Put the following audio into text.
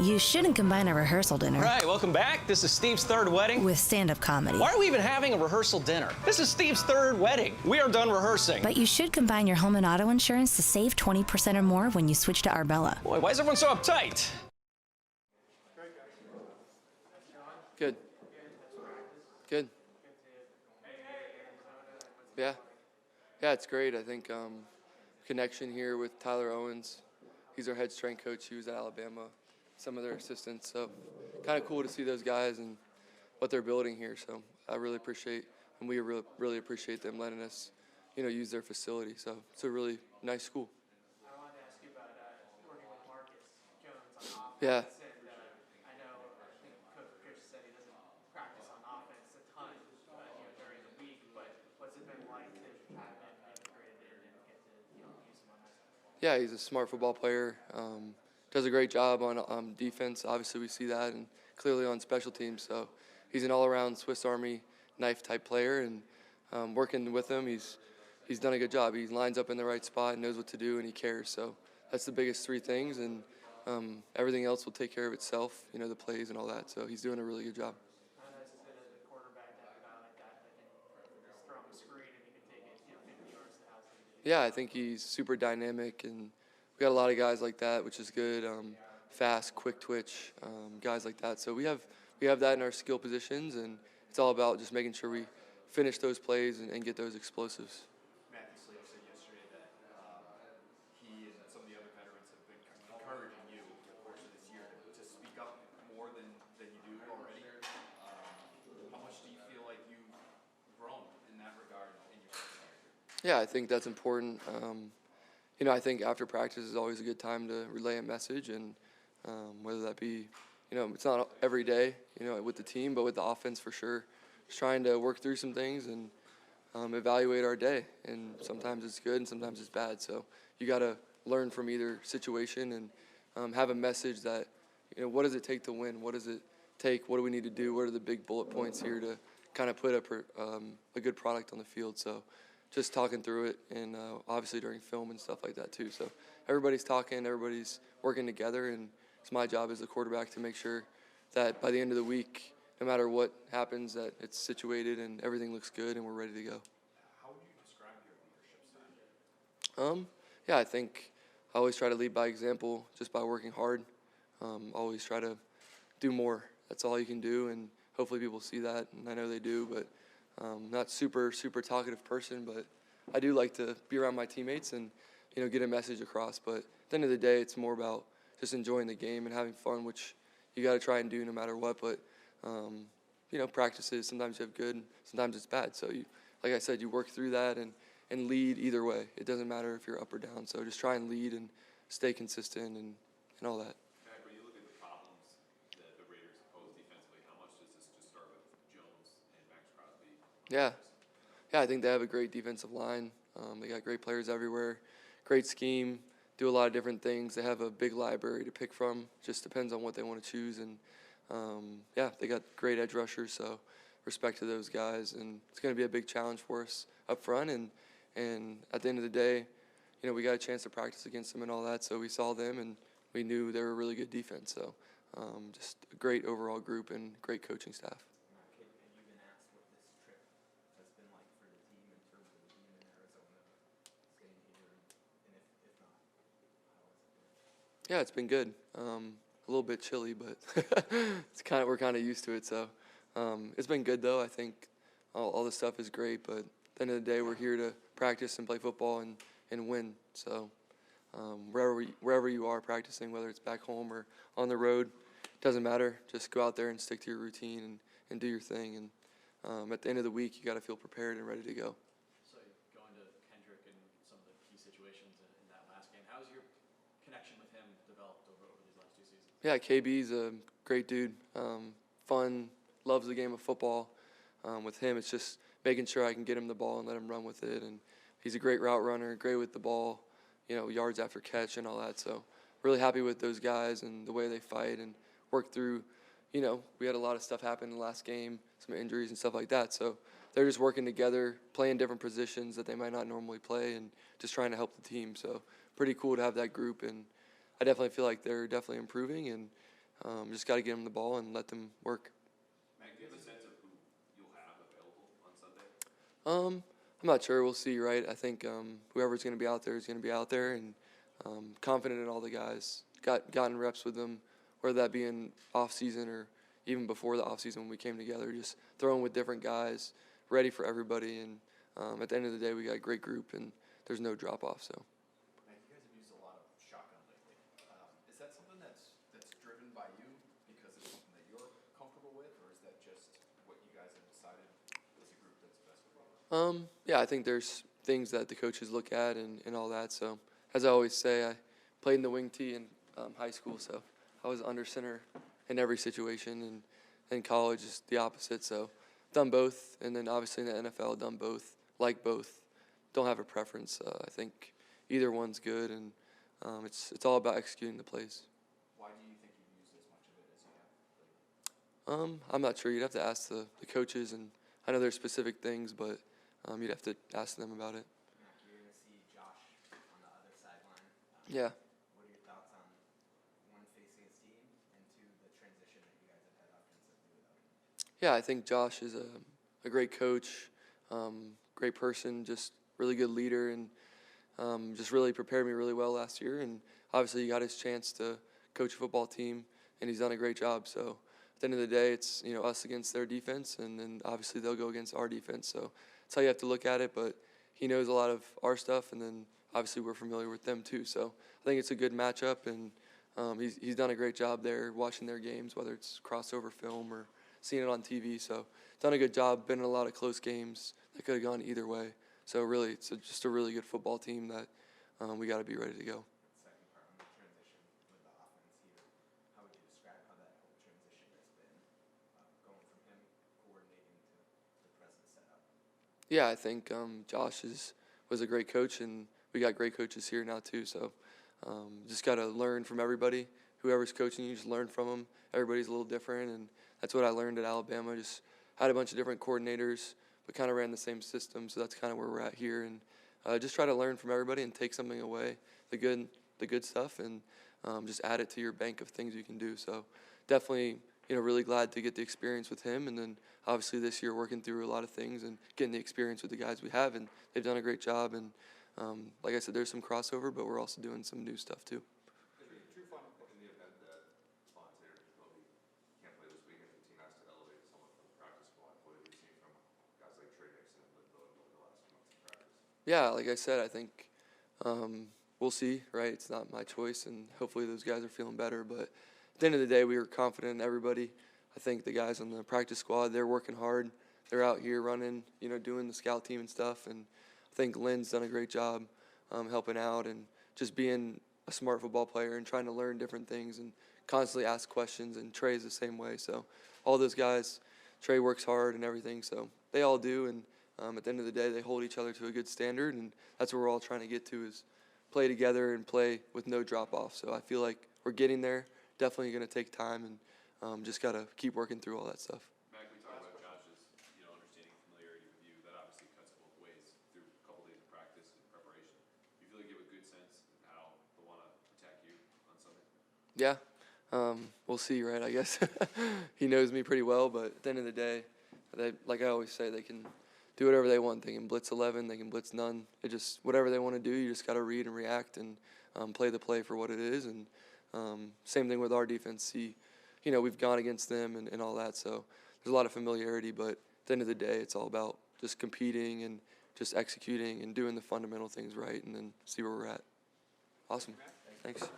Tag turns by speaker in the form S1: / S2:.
S1: You shouldn't combine a rehearsal dinner.
S2: All right, welcome back. This is Steve's third wedding.
S1: With stand-up comedy.
S2: Why are we even having a rehearsal dinner? This is Steve's third wedding. We are done rehearsing.
S1: But you should combine your home and auto insurance to save 20% or more when you switch to Arbella.
S2: Boy, why is everyone so uptight?
S3: Good. Good. Yeah. Yeah, it's great. I think connection here with Tyler Owens. He's our head strength coach. He was at Alabama. Some of their assistants. So kind of cool to see those guys and what they're building here. So I really appreciate, and we really appreciate them letting us, use their facility. So it's a really nice school.
S4: I wanted to ask you about working with Marcus Jones on offense.
S3: Yeah.
S4: And I think Coach Patriots said he doesn't practice on offense a ton during the week, but what's it been like to have him integrated in and get to use him on that side?
S3: Yeah, he's a smart football player. Does a great job on defense. Obviously, we see that, and clearly on special teams. So he's an all-around Swiss Army knife type player, and working with him, he's done a good job. He lines up in the right spot, and knows what to do, and he cares. So that's the biggest three things, and everything else will take care of itself. The plays and all that. So he's doing a really good job.
S4: How nice is it as a quarterback to have a guy like that that can just throw him a screen and he can take it 50 yards to the house?
S3: Yeah, I think he's super dynamic, and we got a lot of guys like that, which is good. Fast, quick twitch, guys like that. So we have that in our skill positions, and it's all about just making sure we finish those plays and get those explosives.
S5: Matthew Slater said yesterday that he and some of the other veterans have been encouraging you over the course of this year to speak up more than you do already. How much do you feel like you've grown in that regard in your second year?
S3: Yeah, I think that's important. I think after practice is always a good time to relay a message, and whether that be, it's not every day, with the team, but with the offense for sure. Just trying to work through some things and evaluate our day, and sometimes it's good and sometimes it's bad. So you got to learn from either situation and have a message that, what does it take to win? What does it take? What do we need to do? What are the big bullet points here to kind of put up a good product on the field? So just talking through it, and obviously during film and stuff like that too. So everybody's talking, everybody's working together, and it's my job as the quarterback to make sure that by the end of the week, no matter what happens, that it's situated and everything looks good and we're ready to go.
S5: How would you describe your leadership style?
S3: Yeah, I think I always try to lead by example, just by working hard. Always try to do more. That's all you can do, and hopefully people see that, and I know they do, but not super talkative person, but I do like to be around my teammates and get a message across. But at the end of the day, it's more about just enjoying the game and having fun, which you got to try and do no matter what. But practices, sometimes you have good, sometimes it's bad. So you, like I said, you work through that and lead either way. It doesn't matter if you're up or down. So just try and lead and stay consistent and all that.
S5: When you look at the problems that the Raiders pose defensively, how much does this just start with Jones and Max Crosby?
S3: Yeah, I think they have a great defensive line. They got great players everywhere, great scheme, do a lot of different things. They have a big library to pick from. Just depends on what they want to choose. And, they got great edge rushers, so respect to those guys. And it's going to be a big challenge for us up front. And at the end of the day, we got a chance to practice against them and all that, so we saw them, and we knew they were a really good defense. So just a great overall group and great coaching staff.
S4: Have you been asked what this trip has been like for the team in terms of being in Arizona, staying here, and if not, how has it been?
S3: Yeah, it's been good. A little bit chilly, but we're kind of used to it. So it's been good though. I think all the stuff is great, but at the end of the day, we're here to practice and play football and win. So wherever you are practicing, whether it's back home or on the road, doesn't matter. Just go out there and stick to your routine and do your thing. And at the end of the week, you got to feel prepared and ready to go.
S6: So going to Kendrick and some of the key situations in that last game, how's your connection with him developed over these last two seasons?
S3: Yeah, KB's a great dude. Fun, loves the game of football. With him, it's just making sure I can get him the ball and let him run with it. And he's a great route runner, great with the ball, yards after catch and all that. So really happy with those guys and the way they fight and work through. We had a lot of stuff happen in the last game, some injuries and stuff like that. So they're just working together, playing different positions that they might not normally play, and just trying to help the team. So pretty cool to have that group, and I definitely feel like they're definitely improving, and just got to get them the ball and let them work.
S5: Mac, do you have a sense of who you'll have available on Sunday?
S3: I'm not sure. We'll see, right? I think whoever's going to be out there is going to be out there, and confident in all the guys. Gotten reps with them, whether that be in off season or even before the off season when we came together. Just throwing with different guys, ready for everybody. And at the end of the day, we got a great group, and there's no drop off. So.
S5: Mac, you guys have used a lot of shotgun lately. Is that something that's driven by you because it's something that you're comfortable with, or is that just what you guys have decided as a group that's best for you?
S3: Yeah, I think there's things that the coaches look at and all that. So, as I always say, I played in the wing tee in high school, so I was under center in every situation, and in college is the opposite. So, done both, and then obviously in the NFL, done both, like both. Don't have a preference. I think either one's good, and it's all about executing the plays.
S5: Why do you think you've used as much of it as you have lately?
S3: I'm not sure. You'd have to ask the coaches, and I know there's specific things, but you'd have to ask them about it.
S7: Mac, you're going to see Josh on the other sideline.
S3: Yeah.
S7: What are your thoughts on, one, facing his team, and two, the transition that you guys have had offensively without him?
S3: Yeah, I think Josh is a great coach, great person, just really good leader, and just really prepared me really well last year. And obviously, he got his chance to coach a football team, and he's done a great job. So at the end of the day, it's us against their defense, and then obviously they'll go against our defense. So that's how you have to look at it. But he knows a lot of our stuff, and then obviously we're familiar with them too. So I think it's a good matchup, and he's done a great job there watching their games, whether it's crossover film or seeing it on TV. So done a good job. Been in a lot of close games that could have gone either way. So really, it's just a really good football team that we got to be ready to go.
S7: Second part on the transition with the offense here. How would you describe how that whole transition has been, going from him coordinating to the present setup?
S3: Yeah, I think Josh was a great coach, and we got great coaches here now too. So just got to learn from everybody. Whoever's coaching you, just learn from them. Everybody's a little different, and that's what I learned at Alabama. Just had a bunch of different coordinators, but kind of ran the same system. So that's kind of where we're at here, and just try to learn from everybody and take something away, the good stuff, and just add it to your bank of things you can do. So definitely, really glad to get the experience with him, and then obviously this year working through a lot of things and getting the experience with the guys we have, and they've done a great job. And like I said, there's some crossover, but we're also doing some new stuff too.
S8: True final question: in the event that Fontaine or Jacoby can't play this weekend, the team has to elevate someone from the practice squad. What have you seen from guys like Trey Nixon and Linville over the last 2 months of practice?
S3: Yeah, like I said, I think we'll see, right? It's not my choice, and hopefully those guys are feeling better. But at the end of the day, we were confident in everybody. I think the guys on the practice squad, they're working hard. They're out here running, doing the scout team and stuff. And I think Lynn's done a great job helping out and just being a smart football player and trying to learn different things and constantly ask questions. And Trey's the same way. So all those guys, Trey works hard and everything. So they all do. And at the end of the day, they hold each other to a good standard. And that's what we're all trying to get to, is play together and play with no drop-off. So I feel like we're getting there. Definitely going to take time, and just got to keep working through all that stuff.
S8: Mac, we talked about Josh's, understanding familiarity with you. That obviously cuts both ways through a couple days of practice and preparation. Do you feel like you have a good sense of how they'll want to attack you on Sunday?
S3: Yeah, we'll see, right? I guess he knows me pretty well, but at the end of the day, like I always say, they can do whatever they want. They can blitz 11, they can blitz none. It just, whatever they want to do, you just got to read and react and play the play for what it is. And same thing with our defense. We've gone against them and all that, so there's a lot of familiarity, but at the end of the day, it's all about just competing and just executing and doing the fundamental things right, and then see where we're at. Awesome. Thanks.